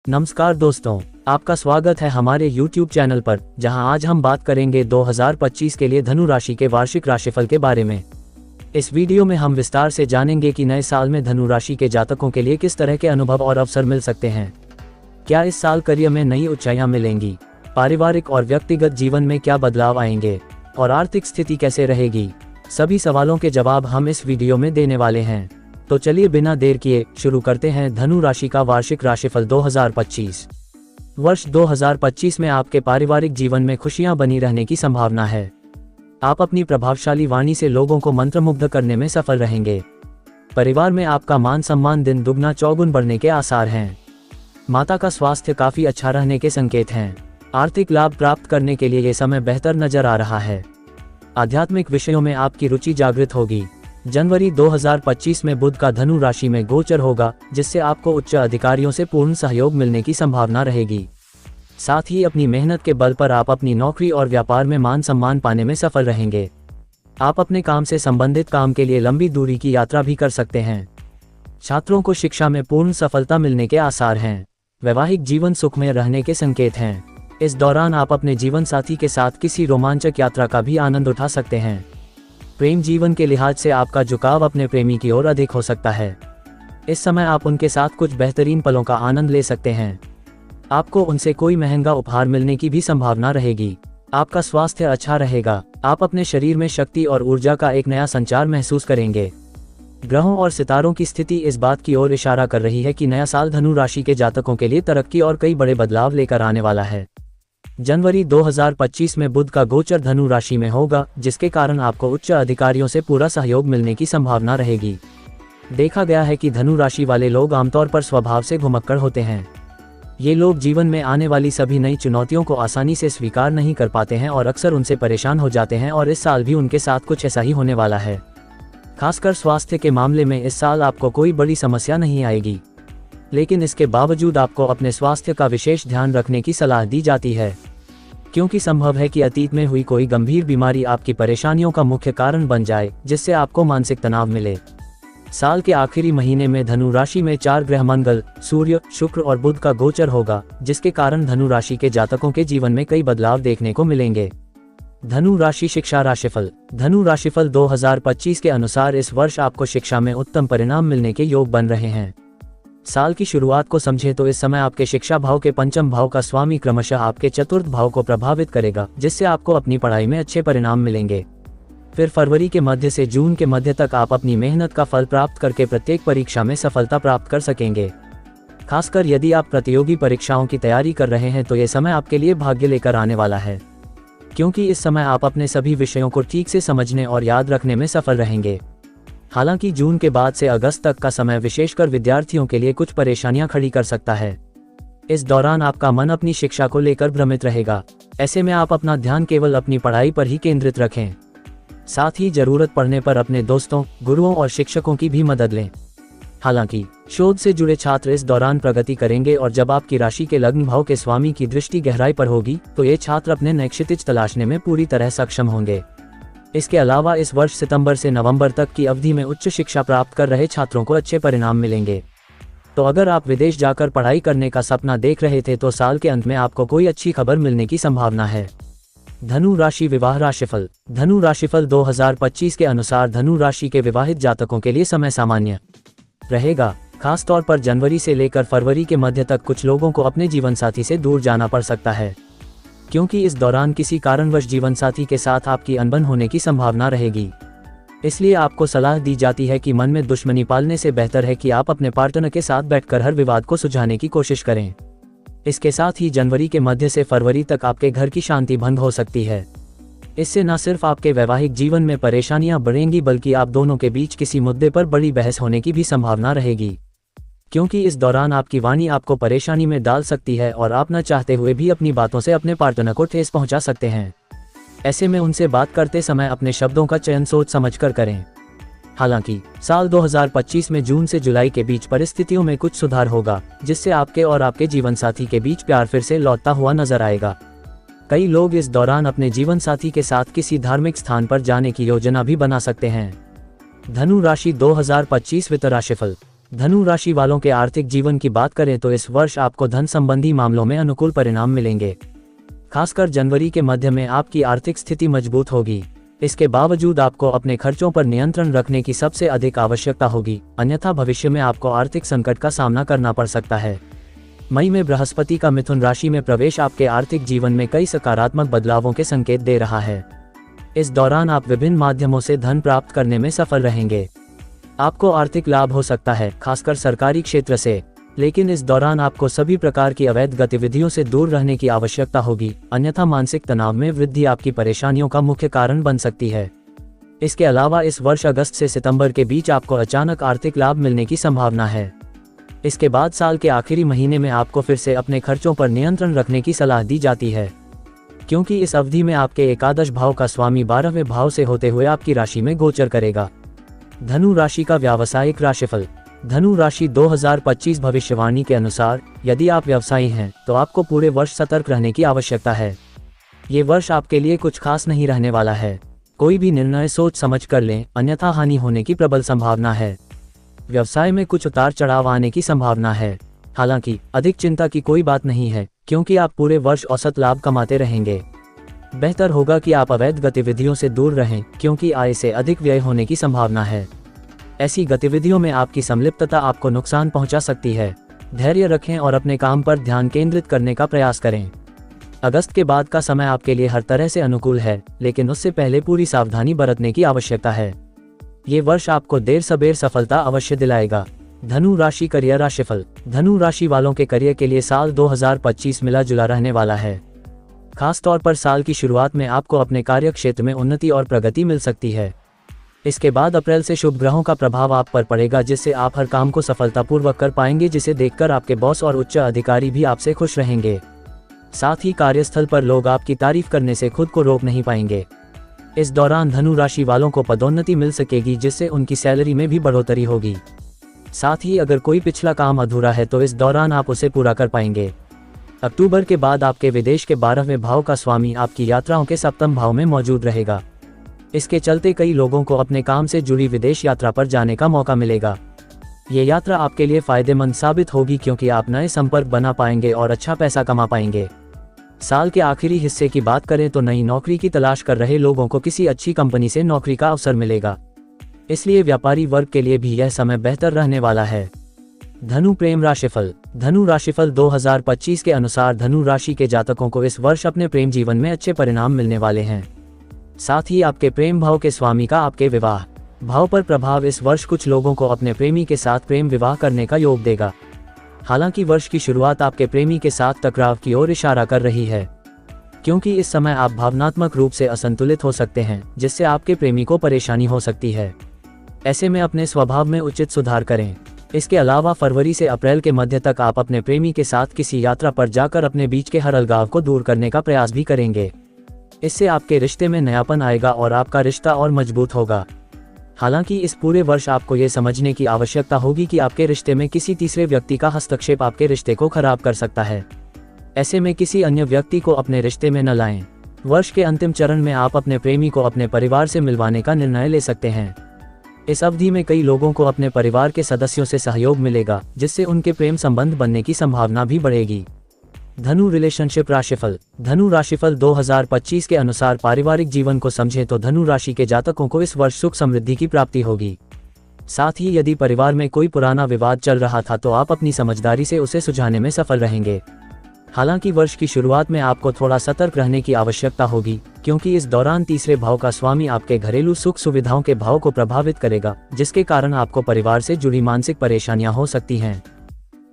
नमस्कार दोस्तों, आपका स्वागत है हमारे YouTube चैनल पर, जहां आज हम बात करेंगे 2025 के लिए धनु राशि के वार्षिक राशिफल के बारे में। इस वीडियो में हम विस्तार से जानेंगे कि नए साल में धनु राशि के जातकों के लिए किस तरह के अनुभव और अवसर मिल सकते हैं। क्या इस साल करियर में नई ऊंचाइयां मिलेंगी, पारिवारिक और व्यक्तिगत जीवन में क्या बदलाव आएंगे और आर्थिक स्थिति कैसे रहेगी। सभी सवालों के जवाब हम इस वीडियो में देने वाले हैं। तो चलिए बिना देर किए शुरू करते हैं धनु राशि का वार्षिक राशिफल 2025। वर्ष 2025 में आपके पारिवारिक जीवन में खुशियां बनी रहने की संभावना है। आप अपनी प्रभावशाली वाणी से लोगों को मंत्रमुग्ध करने में सफल रहेंगे। परिवार में आपका मान सम्मान दिन दुगना चौगुन बढ़ने के आसार हैं। माता का स्वास्थ्य काफी अच्छा रहने के संकेत हैं। आर्थिक लाभ प्राप्त करने के लिए ये समय बेहतर नजर आ रहा है। आध्यात्मिक विषयों में आपकी रुचि जागृत होगी। जनवरी 2025 में बुध का धनु राशि में गोचर होगा, जिससे आपको उच्च अधिकारियों से पूर्ण सहयोग मिलने की संभावना रहेगी। साथ ही अपनी मेहनत के बल पर आप अपनी नौकरी और व्यापार में मान सम्मान पाने में सफल रहेंगे। आप अपने काम से संबंधित काम के लिए लंबी दूरी की यात्रा भी कर सकते हैं। छात्रों को शिक्षा में पूर्ण सफलता मिलने के आसार हैं। वैवाहिक जीवन सुखमय रहने के संकेत हैं। इस दौरान आप अपने जीवन साथी के साथ किसी रोमांचक यात्रा का भी आनंद उठा सकते हैं। प्रेम जीवन के लिहाज से आपका झुकाव अपने प्रेमी की ओर अधिक हो सकता है। इस समय आप उनके साथ कुछ बेहतरीन पलों का आनंद ले सकते हैं। आपको उनसे कोई महंगा उपहार मिलने की भी संभावना रहेगी। आपका स्वास्थ्य अच्छा रहेगा। आप अपने शरीर में शक्ति और ऊर्जा का एक नया संचार महसूस करेंगे। ग्रहों और सितारों की स्थिति इस बात की ओर इशारा कर रही है कि नया साल धनु राशि के जातकों के लिए तरक्की और कई बड़े बदलाव लेकर आने वाला है। जनवरी 2025 में बुध का गोचर धनु राशि में होगा, जिसके कारण आपको उच्च अधिकारियों से पूरा सहयोग मिलने की संभावना रहेगी। देखा गया है कि धनु राशि वाले लोग आमतौर पर स्वभाव से घुमक्कड़ होते हैं। ये लोग जीवन में आने वाली सभी नई चुनौतियों को आसानी से स्वीकार नहीं कर पाते हैं और अक्सर उनसे परेशान हो जाते हैं, और इस साल भी उनके साथ कुछ ऐसा ही होने वाला है। खासकर स्वास्थ्य के मामले में इस साल आपको कोई बड़ी समस्या नहीं आएगी, लेकिन इसके बावजूद आपको अपने स्वास्थ्य का विशेष ध्यान रखने की सलाह दी जाती है, क्योंकि संभव है कि अतीत में हुई कोई गंभीर बीमारी आपकी परेशानियों का मुख्य कारण बन जाए, जिससे आपको मानसिक तनाव मिले। साल के आखिरी महीने में धनु राशि में 4 ग्रह मंगल, सूर्य, शुक्र और बुध का गोचर होगा, जिसके कारण धनु राशि के जातकों के जीवन में कई बदलाव देखने को मिलेंगे। धनु राशि शिक्षा राशिफल। धनु राशिफल 2025 के अनुसार इस वर्ष आपको शिक्षा में उत्तम परिणाम मिलने के योग बन रहे हैं। साल की शुरुआत को समझे तो इस समय आपके शिक्षा भाव के पंचम भाव का स्वामी क्रमशः आपके चतुर्थ भाव को प्रभावित करेगा, जिससे आपको अपनी पढ़ाई में अच्छे परिणाम मिलेंगे। फिर फरवरी के मध्य से जून के मध्य तक आप अपनी मेहनत का फल प्राप्त करके प्रत्येक परीक्षा में सफलता प्राप्त कर सकेंगे। खासकर यदि आप प्रतियोगी परीक्षाओं की तैयारी कर रहे हैं तो ये समय आपके लिए भाग्य लेकर आने वाला है, क्योंकि इस समय आप अपने सभी विषयों को ठीक से समझने और याद रखने में सफल रहेंगे। हालांकि जून के बाद से अगस्त तक का समय विशेषकर विद्यार्थियों के लिए कुछ परेशानियां खड़ी कर सकता है। इस दौरान आपका मन अपनी शिक्षा को लेकर भ्रमित रहेगा। ऐसे में आप अपना ध्यान केवल अपनी पढ़ाई पर ही केंद्रित रखें। साथ ही जरूरत पड़ने पर अपने दोस्तों, गुरुओं और शिक्षकों की भी मदद लें। हालांकि शोध से जुड़े छात्र इस दौरान प्रगति करेंगे, और जब आपकी राशि के लग्न भाव के स्वामी की दृष्टि गहराई पर होगी तो ये छात्र अपने नए क्षितिज तलाशने में पूरी तरह सक्षम होंगे। इसके अलावा इस वर्ष सितंबर से नवंबर तक की अवधि में उच्च शिक्षा प्राप्त कर रहे छात्रों को अच्छे परिणाम मिलेंगे। तो अगर आप विदेश जाकर पढ़ाई करने का सपना देख रहे थे तो साल के अंत में आपको कोई अच्छी खबर मिलने की संभावना है। धनु राशि विवाह राशिफल। धनु राशिफल 2025 के अनुसार धनु राशि के विवाहित जातकों के लिए समय सामान्य रहेगा। खासतौर पर जनवरी से लेकर फरवरी के मध्य तक कुछ लोगों को अपने जीवन साथी से दूर जाना पड़ सकता है, क्योंकि इस दौरान किसी कारणवश जीवन साथी के साथ आपकी अनबन होने की संभावना रहेगी। इसलिए आपको सलाह दी जाती है कि मन में दुश्मनी पालने से बेहतर है कि आप अपने पार्टनर के साथ बैठकर हर विवाद को सुलझाने की कोशिश करें। इसके साथ ही जनवरी के मध्य से फरवरी तक आपके घर की शांति भंग हो सकती है। इससे न सिर्फ आपके वैवाहिक जीवन में परेशानियां बढ़ेंगी, बल्कि आप दोनों के बीच किसी मुद्दे पर बड़ी बहस होने की भी संभावना रहेगी, क्योंकि इस दौरान आपकी वाणी आपको परेशानी में डाल सकती है और आप न चाहते हुए भी अपनी बातों से अपने पार्टनर को ठेस पहुंचा सकते हैं। ऐसे में उनसे बात करते समय अपने शब्दों का चयन सोच समझकर करें। हालांकि साल 2025 में जून से जुलाई के बीच परिस्थितियों में कुछ सुधार होगा, जिससे आपके और आपके जीवन साथी के बीच प्यार फिर से लौटता हुआ नजर आएगा। कई लोग इस दौरान अपने जीवन साथी के साथ किसी धार्मिक स्थान पर जाने की योजना भी बना सकते हैं। धनु राशि 2025 वित्त राशिफल। धनु राशि वालों के आर्थिक जीवन की बात करें तो इस वर्ष आपको धन संबंधी मामलों में अनुकूल परिणाम मिलेंगे। खासकर जनवरी के मध्य में आपकी आर्थिक स्थिति मजबूत होगी। इसके बावजूद आपको अपने खर्चों पर नियंत्रण रखने की सबसे अधिक आवश्यकता होगी, अन्यथा भविष्य में आपको आर्थिक संकट का सामना करना पड़ सकता है। मई में बृहस्पति का मिथुन राशि में प्रवेश आपके आर्थिक जीवन में कई सकारात्मक बदलावों के संकेत दे रहा है। इस दौरान आप विभिन्न माध्यमों से धन प्राप्त करने में सफल रहेंगे। आपको आर्थिक लाभ हो सकता है, खासकर सरकारी क्षेत्र से, लेकिन इस दौरान आपको सभी प्रकार की अवैध गतिविधियों से दूर रहने की आवश्यकता होगी, अन्यथा मानसिक तनाव में वृद्धि आपकी परेशानियों का मुख्य कारण बन सकती है। इसके अलावा इस वर्ष अगस्त से सितंबर के बीच आपको अचानक आर्थिक लाभ मिलने की संभावना है। इसके बाद साल के आखिरी महीने में आपको फिर से अपने खर्चों पर नियंत्रण रखने की सलाह दी जाती है, क्योंकि इस अवधि में आपके एकादश भाव का स्वामी 12वें भाव से होते हुए आपकी राशि में गोचर करेगा। धनु राशि का व्यावसायिक राशिफल। धनु राशि 2025 भविष्यवाणी के अनुसार यदि आप व्यवसायी हैं तो आपको पूरे वर्ष सतर्क रहने की आवश्यकता है। ये वर्ष आपके लिए कुछ खास नहीं रहने वाला है। कोई भी निर्णय सोच समझ कर लें, अन्यथा हानि होने की प्रबल संभावना है। व्यवसाय में कुछ उतार चढ़ाव आने की संभावना है। हालांकि अधिक चिंता की कोई बात नहीं है, क्योंकि आप पूरे वर्ष औसत लाभ कमाते रहेंगे। बेहतर होगा कि आप अवैध गतिविधियों से दूर रहें, क्योंकि आय से अधिक व्यय होने की संभावना है। ऐसी गतिविधियों में आपकी संलिप्तता आपको नुकसान पहुंचा सकती है। धैर्य रखें और अपने काम पर ध्यान केंद्रित करने का प्रयास करें। अगस्त के बाद का समय आपके लिए हर तरह से अनुकूल है, लेकिन उससे पहले पूरी सावधानी बरतने की आवश्यकता है। ये वर्ष आपको देर सबेर सफलता अवश्य दिलाएगा। धनु राशि करियर राशिफल। धनु राशि वालों के करियर के लिए साल 2025 मिला जुला रहने वाला है। खास तौर पर साल की शुरुआत में आपको अपने कार्य क्षेत्र में उन्नति और प्रगति मिल सकती है। इसके बाद अप्रैल से शुभ ग्रहों का प्रभाव आप पर पड़ेगा, जिससे आप हर काम को सफलतापूर्वक कर पाएंगे, जिसे देखकर आपके बॉस और उच्च अधिकारी भी आपसे खुश रहेंगे। साथ ही कार्यस्थल पर लोग आपकी तारीफ करने से खुद को रोक नहीं पाएंगे। इस दौरान धनु राशि वालों को पदोन्नति मिल सकेगी, जिससे उनकी सैलरी में भी बढ़ोतरी होगी। साथ ही अगर कोई पिछला काम अधूरा है तो इस दौरान आप उसे पूरा कर पाएंगे। अक्टूबर के बाद आपके विदेश के 12वें भाव का स्वामी आपकी यात्राओं के 7वें भाव में मौजूद रहेगा। इसके चलते कई लोगों को अपने काम से जुड़ी विदेश यात्रा पर जाने का मौका मिलेगा। ये यात्रा आपके लिए फायदेमंद साबित होगी, क्योंकि आप नए संपर्क बना पाएंगे और अच्छा पैसा कमा पाएंगे। साल के आखिरी हिस्से की बात करें तो नई नौकरी की तलाश कर रहे लोगों को किसी अच्छी कंपनी से नौकरी का अवसर मिलेगा। इसलिए व्यापारी वर्ग के लिए भी यह समय बेहतर रहने वाला है। धनु प्रेम राशिफल। धनु राशिफल 2025 के अनुसार धनु राशि के जातकों को इस वर्ष अपने प्रेम जीवन में अच्छे परिणाम मिलने वाले हैं। साथ ही आपके प्रेम भाव के स्वामी का आपके विवाह भाव पर प्रभाव इस वर्ष कुछ लोगों को अपने प्रेमी के साथ प्रेम विवाह करने का योग देगा। हालांकि वर्ष की शुरुआत आपके प्रेमी के साथ टकराव की ओर इशारा कर रही है, क्योंकि इस समय आप भावनात्मक रूप से असंतुलित हो सकते हैं, जिससे आपके प्रेमी को परेशानी हो सकती है। ऐसे में अपने स्वभाव में उचित सुधार करें। इसके अलावा फरवरी से अप्रैल के मध्य तक आप अपने प्रेमी के साथ किसी यात्रा पर जाकर अपने बीच के हर अलगाव को दूर करने का प्रयास भी करेंगे। इससे आपके रिश्ते में नयापन आएगा और आपका रिश्ता और मजबूत होगा। हालांकि इस पूरे वर्ष आपको ये समझने की आवश्यकता होगी कि आपके रिश्ते में किसी तीसरे व्यक्ति का हस्तक्षेप आपके रिश्ते को खराब कर सकता है। ऐसे में किसी अन्य व्यक्ति को अपने रिश्ते में न लाएं। वर्ष के अंतिम चरण में आप अपने प्रेमी को अपने परिवार से मिलवाने का निर्णय ले सकते हैं। इस अवधि में कई लोगों को अपने परिवार के सदस्यों से सहयोग मिलेगा, जिससे उनके प्रेम संबंध बनने की संभावना भी बढ़ेगी। धनु रिलेशनशिप राशिफल। धनु राशिफल 2025 के अनुसार पारिवारिक जीवन को समझें तो धनु राशि के जातकों को इस वर्ष सुख समृद्धि की प्राप्ति होगी। साथ ही यदि परिवार में कोई पुराना विवाद चल रहा था तो आप अपनी समझदारी से उसे सुलझाने में सफल रहेंगे। हालांकि वर्ष की शुरुआत में आपको थोड़ा सतर्क रहने की आवश्यकता होगी, क्योंकि इस दौरान तीसरे भाव का स्वामी आपके घरेलू सुख सुविधाओं के भाव को प्रभावित करेगा, जिसके कारण आपको परिवार से जुड़ी मानसिक परेशानियां हो सकती हैं।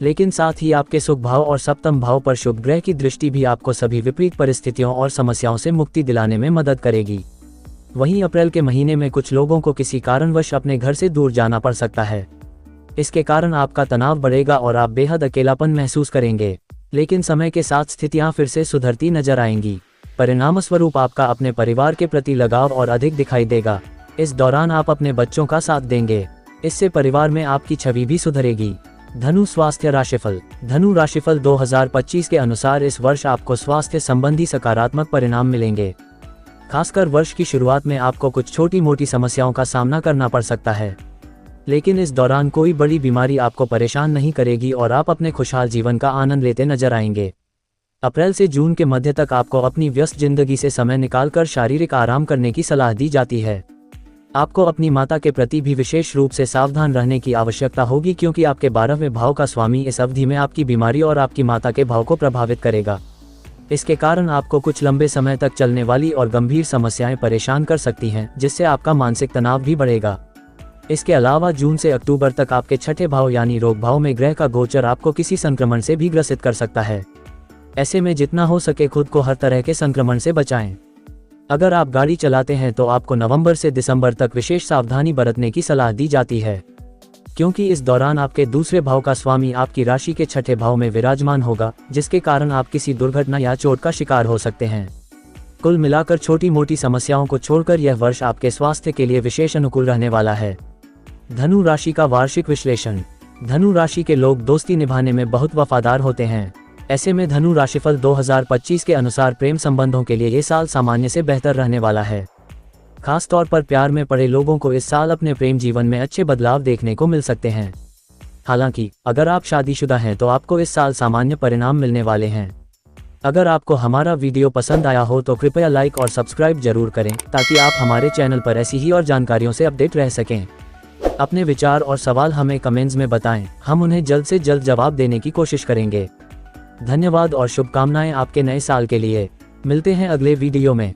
लेकिन साथ ही आपके सुख भाव और सप्तम भाव पर शुभ ग्रह की दृष्टि भी आपको सभी विपरीत परिस्थितियों और समस्याओं से मुक्ति दिलाने में मदद करेगी। वहीं अप्रैल के महीने में कुछ लोगों को किसी कारणवश अपने घर से दूर जाना पड़ सकता है। इसके कारण आपका तनाव बढ़ेगा और आप बेहद अकेलापन महसूस करेंगे। लेकिन समय के साथ स्थितियां फिर से सुधरती नजर आएंगी। परिणामस्वरूप आपका अपने परिवार के प्रति लगाव और अधिक दिखाई देगा। इस दौरान आप अपने बच्चों का साथ देंगे। इससे परिवार में आपकी छवि भी सुधरेगी। धनु स्वास्थ्य राशिफल। धनु राशिफल 2025 के अनुसार इस वर्ष आपको स्वास्थ्य संबंधी सकारात्मक परिणाम मिलेंगे। खासकर वर्ष की शुरुआत में आपको कुछ छोटी मोटी समस्याओं का सामना करना पड़ सकता है। लेकिन इस दौरान कोई बड़ी बीमारी आपको परेशान नहीं करेगी और आप अपने खुशहाल जीवन का आनंद लेते नजर आएंगे। अप्रैल से जून के मध्य तक आपको अपनी व्यस्त जिंदगी से समय निकालकर शारीरिक आराम करने की सलाह दी जाती है। आपको अपनी माता के प्रति भी विशेष रूप से सावधान रहने की आवश्यकता होगी, क्योंकि आपके 12वें भाव का स्वामी इस अवधि में आपकी बीमारी और आपकी माता के भाव को प्रभावित करेगा। इसके कारण आपको कुछ लंबे समय तक चलने वाली और गंभीर समस्याएं परेशान कर सकती हैं, जिससे आपका मानसिक तनाव भी बढ़ेगा। इसके अलावा जून से अक्टूबर तक आपके छठे भाव यानी रोग भाव में ग्रह का गोचर आपको किसी संक्रमण से भी ग्रसित कर सकता है। ऐसे में जितना हो सके खुद को हर तरह के संक्रमण से बचाएं। अगर आप गाड़ी चलाते हैं तो आपको नवंबर से दिसंबर तक विशेष सावधानी बरतने की सलाह दी जाती है, क्योंकि इस दौरान आपके दूसरे भाव का स्वामी आपकी राशि के छठे भाव में विराजमान होगा, जिसके कारण आप किसी दुर्घटना या चोट का शिकार हो सकते हैं। कुल मिलाकर छोटी मोटी समस्याओं को छोड़कर यह वर्ष आपके स्वास्थ्य के लिए विशेष अनुकूल रहने वाला है। धनु राशि का वार्षिक विश्लेषण। धनु राशि के लोग दोस्ती निभाने में बहुत वफादार होते हैं। ऐसे में धनु राशिफल 2025 के अनुसार प्रेम संबंधों के लिए ये साल सामान्य से बेहतर रहने वाला है। खास तौर पर प्यार में पड़े लोगों को इस साल अपने प्रेम जीवन में अच्छे बदलाव देखने को मिल सकते हैं। हालांकि अगर आप शादीशुदा हैं तो आपको इस साल सामान्य परिणाम मिलने वाले हैं। अगर आपको हमारा वीडियो पसंद आया हो तो कृपया लाइक और सब्सक्राइब जरूर करें, ताकि आप हमारे चैनल पर ऐसी ही और जानकारियों से अपडेट रह सकें। अपने विचार और सवाल हमें कमेंट्स में बताएं, हम उन्हें जल्द से जल्द जवाब देने की कोशिश करेंगे। धन्यवाद और शुभकामनाएं आपके नए साल के लिए। मिलते हैं अगले वीडियो में।